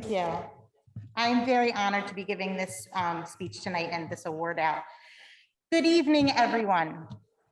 Thank you. I'm very honored to be giving this speech tonight and this award out. Good evening, everyone.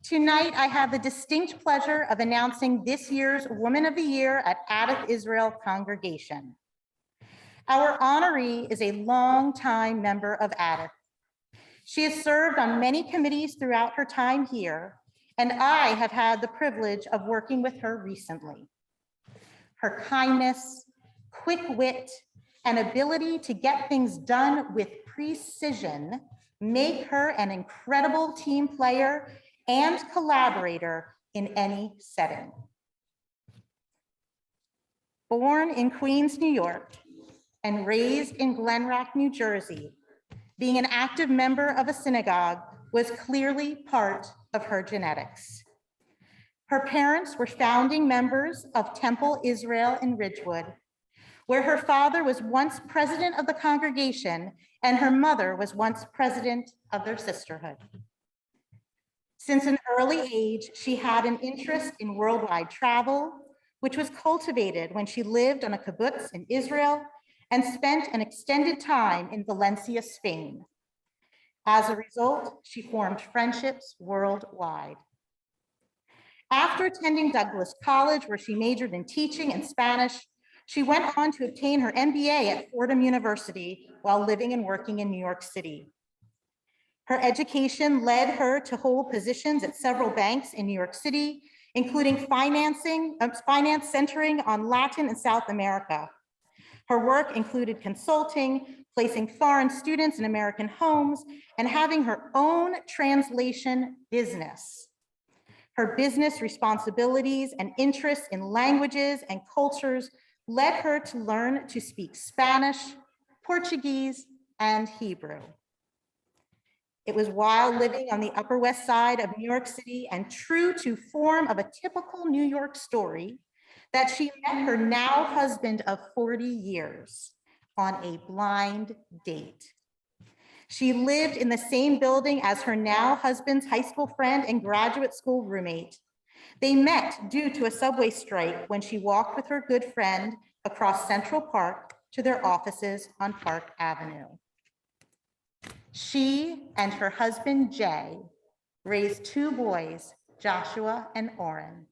Tonight, I have the distinct pleasure of announcing this year's Woman of the Year at Adath Israel Congregation. Our honoree is a longtime member of Adath. She has served on many committees throughout her time here, and I have had the privilege of working with her recently. Her kindness, quick wit, and ability to get things done with precision make her an incredible team player and collaborator in any setting. Born in Queens, New York, and raised in Glen Rock, New Jersey, being an active member of a synagogue was clearly part of her genetics. Her parents were founding members of Temple Israel in Ridgewood, where her father was once president of the congregation and her mother was once president of their sisterhood. Since an early age, she had an interest in worldwide travel, which was cultivated when she lived on a kibbutz in Israel and spent an extended time in Valencia, Spain. As a result, she formed friendships worldwide. After attending Douglas College, where she majored in teaching and Spanish, she went on to obtain her MBA at Fordham University while living and working in New York City. Her education led her to hold positions at several banks in New York City, including finance centering on Latin and South America. Her work included consulting, placing foreign students in American homes, and having her own translation business. Her business responsibilities and interests in languages and cultures led her to learn to speak Spanish, Portuguese, and Hebrew. It was while living on the Upper West Side of New York City and true to form of a typical New York story that she met her now husband of 40 years on a blind date. She lived in the same building as her now husband's high school friend and graduate school roommate. They met due to a subway strike when she walked with her good friend across Central Park to their offices on Park Avenue. She and her husband, Jay, raised two boys, Joshua and Oren.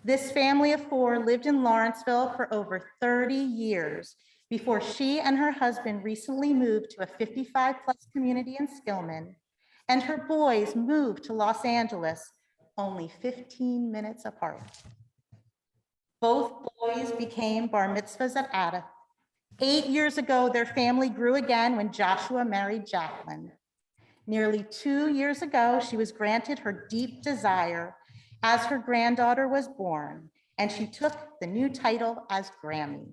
This family of four lived in Lawrenceville for over 30 years before she and her husband recently moved to a 55+ community in Skillman, and her boys moved to Los Angeles only 15 minutes apart. Both boys became bar mitzvahs at Adath. 8 years ago, their family grew again when Joshua married Jacqueline. Nearly 2 years ago, she was granted her deep desire as her granddaughter was born, and she took the new title as Grammy.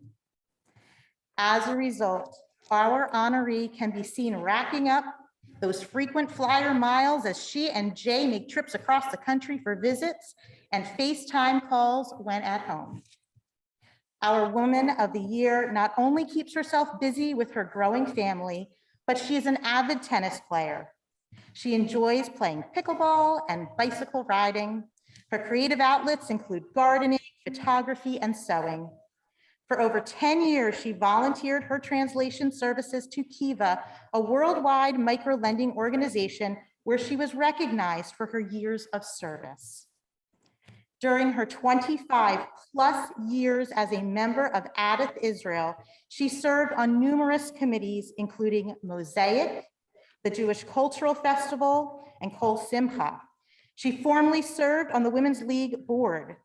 As a result, our honoree can be seen racking up those frequent flyer miles as she and Jay make trips across the country for visits and FaceTime calls when at home. Our Woman of the Year not only keeps herself busy with her growing family, but she is an avid tennis player. She enjoys playing pickleball and bicycle riding. Her creative outlets include gardening, photography, and sewing. For over 10 years, she volunteered her translation services to Kiva, a worldwide micro-lending organization where she was recognized for her years of service. During her 25+ years as a member of Adath Israel, she served on numerous committees, including Mosaic, the Jewish Cultural Festival, and Kol Simcha. She formerly served on the Women's League board.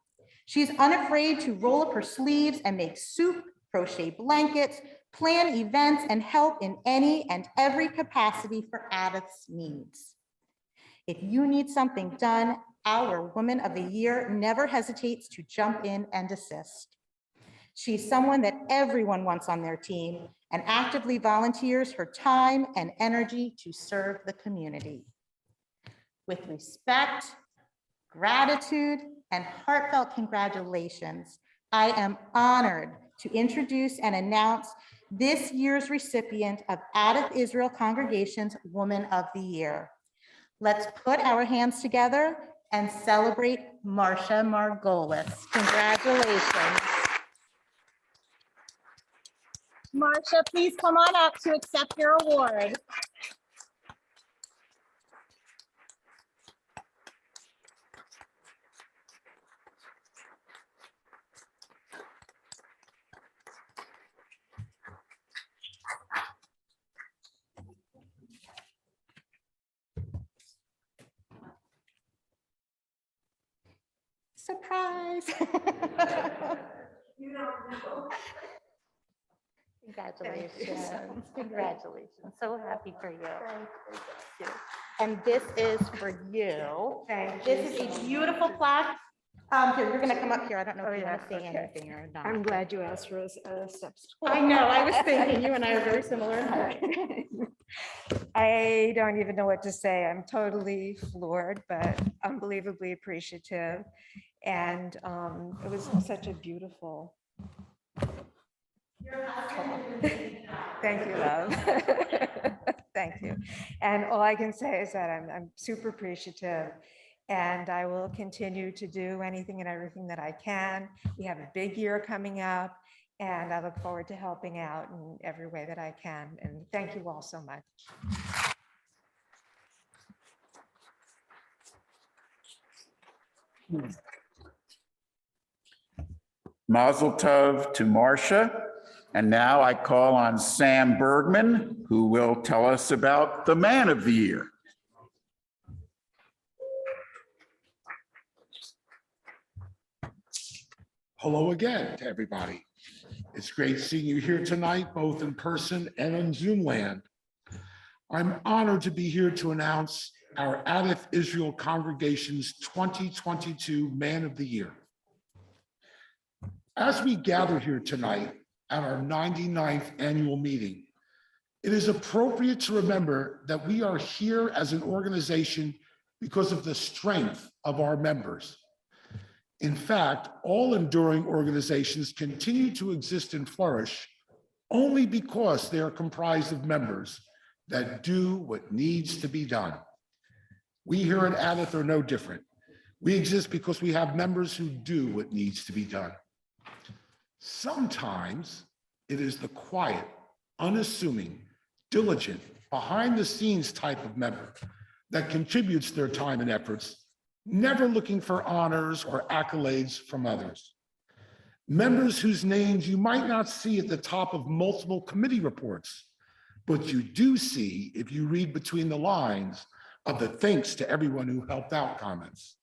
She's unafraid to roll up her sleeves and make soup, crochet blankets, plan events, and help in any and every capacity for Adath's needs. If you need something done, our Woman of the Year never hesitates to jump in and assist. She's someone that everyone wants on their team and actively volunteers her time and energy to serve the community. With respect, gratitude, and heartfelt congratulations, I am honored to introduce and announce this year's recipient of Adath Israel Congregation's Woman of the Year. Let's put our hands together and celebrate Marcia Margolis. Congratulations. Marcia, please come on up to accept your award. Surprise. You don't know. Congratulations. Congratulations. So happy for you. And this is for you. Thank This is a beautiful plaque. Here, you're gonna come up here. I don't know if you yeah, want to say okay. anything or not. I'm glad you asked for steps. I know, I was thinking you and I are very similar in heart. I don't even know what to say. I'm totally floored, but unbelievably appreciative. And it was such a beautiful. Thank you, love. Thank you. And all I can say is that I'm super appreciative, and I will continue to do anything and everything that I can. We have a big year coming up, and I look forward to helping out in every way that I can. And thank you all so much. Mazel tov to Marcia. And now I call on Sam Bergman, who will tell us about the Man of the Year. Hello again to everybody. It's great seeing you here tonight, both in person and on Zoom land. I'm honored to be here to announce our Adath Israel Congregation's 2022 Man of the Year. As we gather here tonight at our 99th annual meeting, it is appropriate to remember that we are here as an organization because of the strength of our members. In fact, all enduring organizations continue to exist and flourish only because they are comprised of members that do what needs to be done. We here at Adath are no different. We exist because we have members who do what needs to be done. Sometimes it is the quiet, unassuming, diligent, behind-the-scenes type of member that contributes their time and efforts, never looking for honors or accolades from others. Members whose names you might not see at the top of multiple committee reports, but you do see if you read between the lines of the thanks to everyone who helped out comments.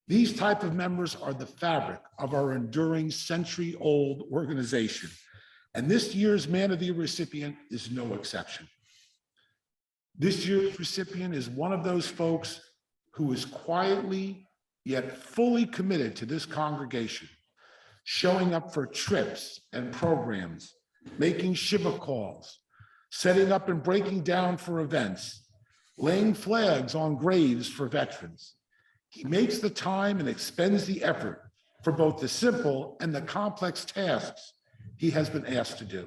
These type of members are the fabric of our enduring century-old organization, and this year's Man of the Year recipient is no exception. This year's recipient is one of those folks who is quietly yet fully committed to this congregation, showing up for trips and programs, making Shiva calls, setting up and breaking down for events, laying flags on graves for veterans. He makes the time and expends the effort for both the simple and the complex tasks he has been asked to do.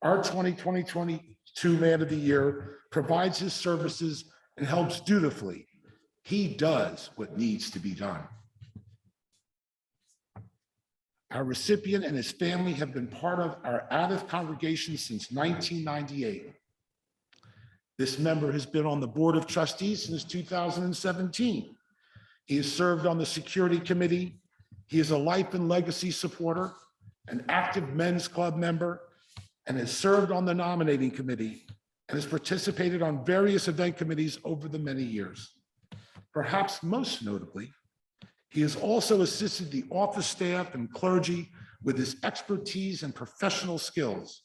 Our 2022 Man of the Year provides his services and helps dutifully. He does what needs to be done. Our recipient and his family have been part of our Adath congregation since 1998. This member has been on the Board of Trustees since 2017. He has served on the Security Committee. He is a Life and Legacy supporter, an active Men's Club member, and has served on the Nominating Committee and has participated on various event committees over the many years. Perhaps most notably, he has also assisted the office staff and clergy with his expertise and professional skills.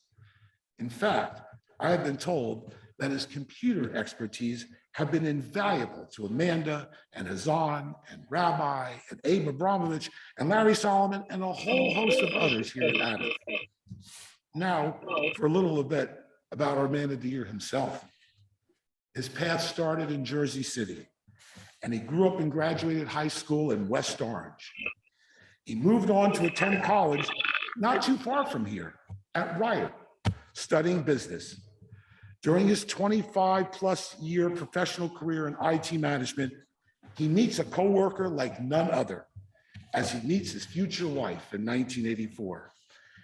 In fact, I have been told that his computer expertise have been invaluable to Amanda and Hazan and Rabbi and Abe Abramovich and Larry Solomon and a whole host of others here at Adath. Now, for a little bit about our Man of the Year himself. His path started in Jersey City, and he grew up and graduated high school in West Orange. He moved on to attend college not too far from here at Riot, studying business. During his 25+ year professional career in IT management, he meets a coworker like none other as he meets his future wife in 1984.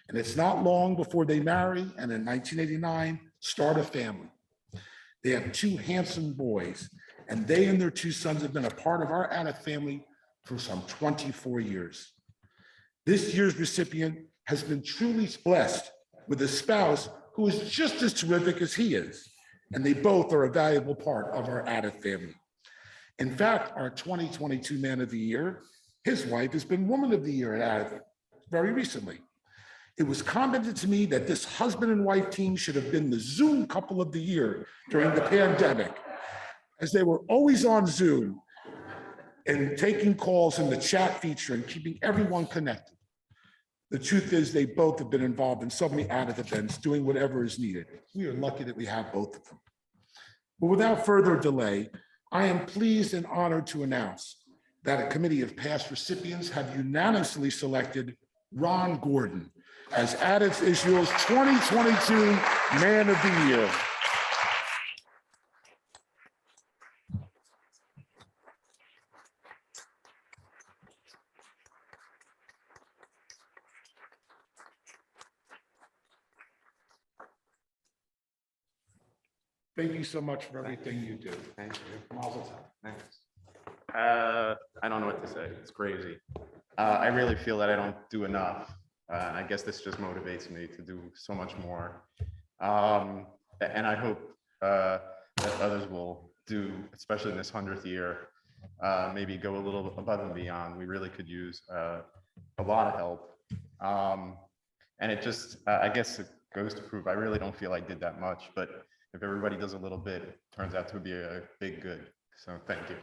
And it's not long before they marry and in 1989, start a family. They have two handsome boys, and they and their two sons have been a part of our Adath family for some 24 years. This year's recipient has been truly blessed with a spouse who is just as terrific as he is, and they both are a valuable part of our Adath family. In fact, our 2022 Man of the Year, his wife has been Woman of the Year at Adath very recently. It was commented to me that this husband and wife team should have been the Zoom couple of the year during the pandemic, as they were always on Zoom and taking calls in the chat feature and keeping everyone connected. The truth is they both have been involved in so many Adath events, doing whatever is needed. We are lucky that we have both of them. But without further delay, I am pleased and honored to announce that a committee of past recipients have unanimously selected Ron Gordon as Adath Israel's 2022 Man of the Year. Thank you so much for everything you do. Thank you. Mazel tov. Thanks. I don't know what to say. It's crazy. I really feel that I don't do enough. I guess this just motivates me to do so much more. And I hope that others will do, especially in this 100th year, maybe go a little above and beyond. We really could use a lot of help. And it just, I guess it goes to prove I really don't feel I did that much, but if everybody does a little bit, it turns out to be a big good. So thank you.